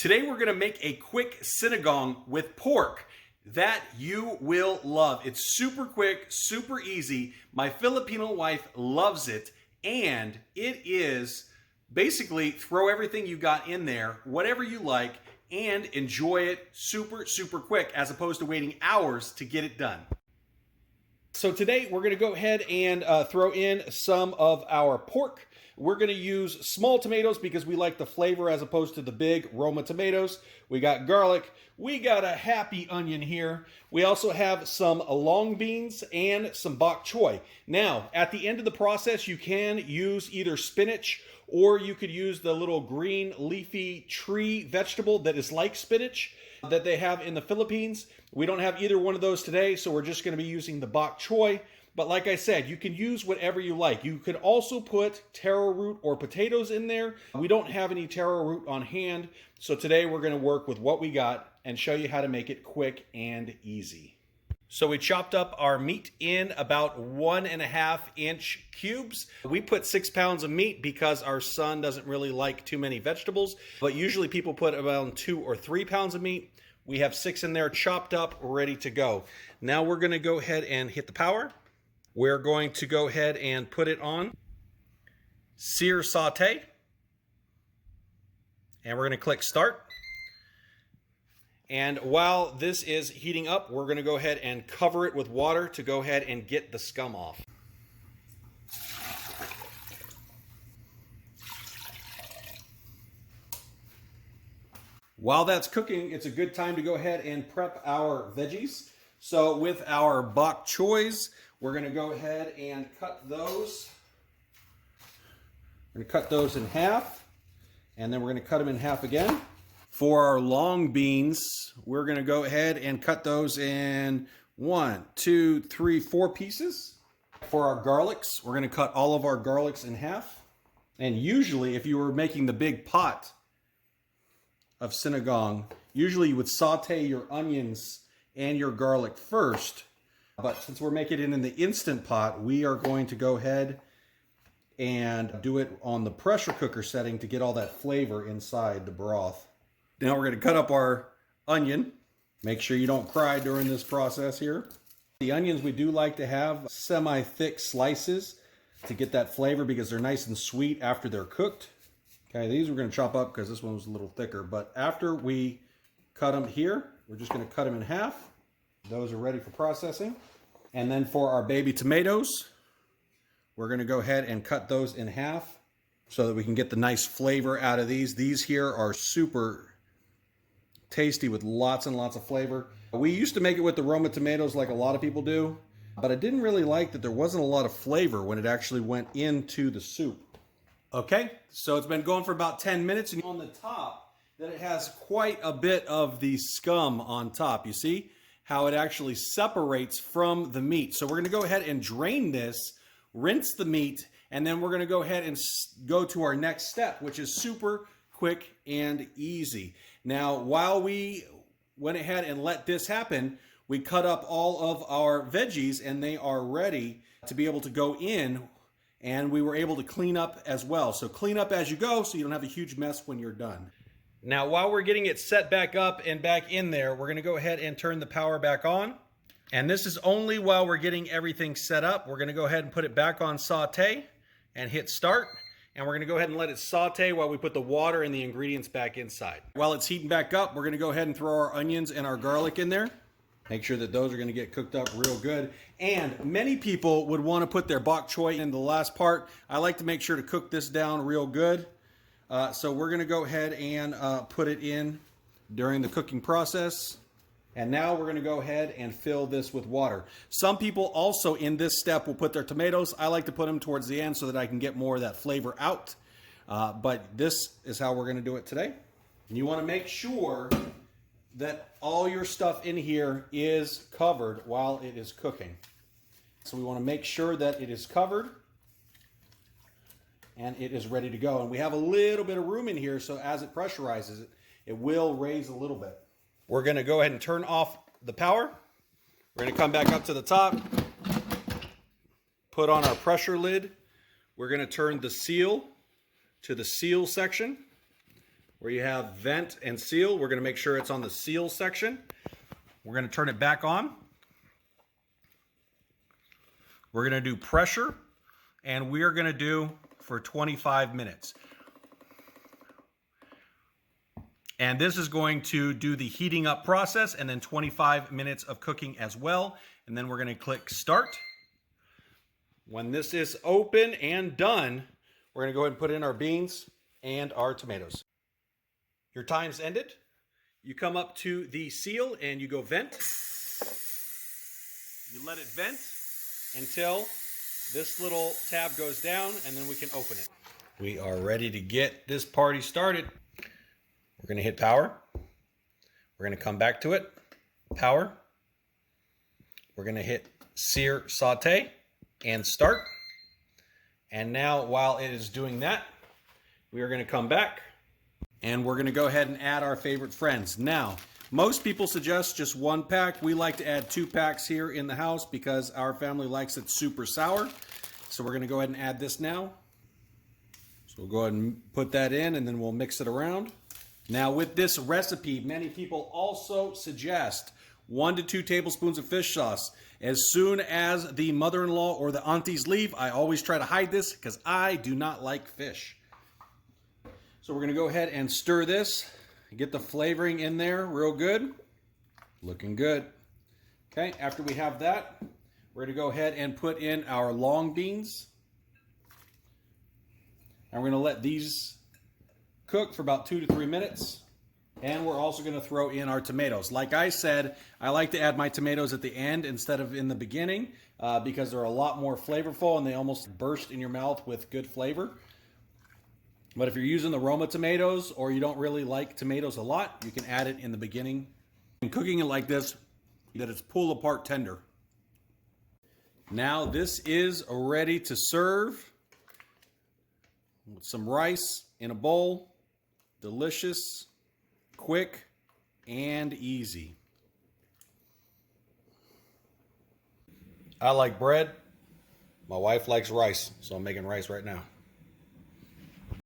Today we're gonna make a quick sinigang with pork that you will love. It's super quick, super easy. My Filipino wife loves it, and it is basically throw everything you got in there, whatever you like, and enjoy it super, super quick as opposed to waiting hours to get it done. So today we're gonna go ahead and throw in some of our pork. We're gonna use small tomatoes because we like the flavor as opposed to the big Roma tomatoes. We got garlic. We got a happy onion here. We also have some long beans and some bok choy. Now, at the end of the process, you can use either spinach or you could use the little green leafy tree vegetable that is like spinach that they have in the Philippines. We don't have either one of those today, so we're just gonna be using the bok choy. But like I said, you can use whatever you like. You could also put taro root or potatoes in there. We don't have any taro root on hand, so today we're gonna work with what we got and show you how to make it quick and easy. So we chopped up our meat in about 1.5 inch cubes. We put 6 pounds of meat because our son doesn't really like too many vegetables, but usually people put around 2 or 3 pounds of meat. We have 6 in there chopped up, ready to go. Now we're gonna go ahead and hit the power. We're going to go ahead and put it on sear saute, and we're going to click start. And while this is heating up, we're going to go ahead and cover it with water to go ahead and get the scum off. While that's cooking, it's a good time to go ahead and prep our veggies. So with our bok choys, we're going to go ahead and cut those. We're going to cut those in half, and then we're going to cut them in half again. For our long beans, we're going to go ahead and cut those in 1, 2, 3, 4 pieces. For our garlics, we're going to cut all of our garlics in half. And usually, if you were making the big pot of sinigang, usually you would saute your onions and your garlic first. But since we're making it in the Instant Pot, we are going to go ahead and do it on the pressure cooker setting to get all that flavor inside the broth. Now we're going to cut up our onion. Make sure you don't cry during this process here. The onions we do like to have semi-thick slices to get that flavor because they're nice and sweet after they're cooked. Okay, these we're going to chop up because this one was a little thicker. But after we cut them here, we're just going to cut them in half. Those are ready for processing. And then for our baby tomatoes, we're going to go ahead and cut those in half so that we can get the nice flavor out of these. These here are super tasty with lots and lots of flavor. We used to make it with the Roma tomatoes like a lot of people do, but I didn't really like that there wasn't a lot of flavor when it actually went into the soup. Okay, so it's been going for about 10 minutes, and on the top, that it has quite a bit of the scum on top. You see how it actually separates from the meat. So we're going to go ahead and drain this, rinse the meat, and then we're going to go ahead and go to our next step, which is super quick and easy. Now, while we went ahead and let this happen, we cut up all of our veggies, and they are ready to be able to go in, and we were able to clean up as well. So clean up as you go so you don't have a huge mess when you're done. Now, while we're getting it set back up and back in there, we're going to go ahead and turn the power back on. And this is only while we're getting everything set up. We're going to go ahead and put it back on saute and hit start. And we're going to go ahead and let it saute while we put the water and the ingredients back inside. While it's heating back up, we're going to go ahead and throw our onions and our garlic in there. Make sure that those are going to get cooked up real good. And many people would want to put their bok choy in the last part. I like to make sure to cook this down real good. So we're going to go ahead and put it in during the cooking process. And now we're going to go ahead and fill this with water. Some people also in this step will put their tomatoes. I like to put them towards the end so that I can get more of that flavor out. But this is how we're going to do it today. And you want to make sure that all your stuff in here is covered while it is cooking. So we want to make sure that it is covered and it is ready to go. And we have a little bit of room in here, so as it pressurizes it, it will raise a little bit. We're going to go ahead and turn off the power. We're going to come back up to the top, put on our pressure lid. We're going to turn the seal to the seal section. where you have vent and seal. We're going to make sure it's on the seal section. We're going to turn it back on. We're going to do pressure, and we are going to do for 25 minutes. And this is going to do the heating up process, and then 25 minutes of cooking as well. And then we're going to click start. When this is open and done, we're going to go ahead and put in our beans and our tomatoes. Your time's ended. You come up to the seal and you go vent. You let it vent until this little tab goes down, and then we can open it. We are ready to get this party started. We're going to hit power. We're going to come back to it. Power. We're going to hit sear saute and start. And now while it is doing that, we are going to come back and we're going to go ahead and add our favorite friends. Now, most people suggest just 1 pack. We like to add 2 packs here in the house because our family likes it super sour. So we're going to go ahead and add this now. So we'll go ahead and put that in, and then we'll mix it around. Now with this recipe, many people also suggest 1 to 2 tablespoons of fish sauce. As soon as the mother-in-law or the aunties leave, I always try to hide this because I do not like fish. So we're going to go ahead and stir this, get the flavoring in there real good. Looking good. Okay, after we have that, we're going to go ahead and put in our long beans. And we're going to let these cook for about 2 to 3 minutes. And we're also going to throw in our tomatoes. Like I said, I like to add my tomatoes at the end instead of in the beginning because they're a lot more flavorful and they almost burst in your mouth with good flavor. But if you're using the Roma tomatoes or you don't really like tomatoes a lot, you can add it in the beginning. And cooking it like this, that it's pull apart tender. Now this is ready to serve with some rice in a bowl. Delicious, quick, and easy. I like bread. My wife likes rice, so I'm making rice right now.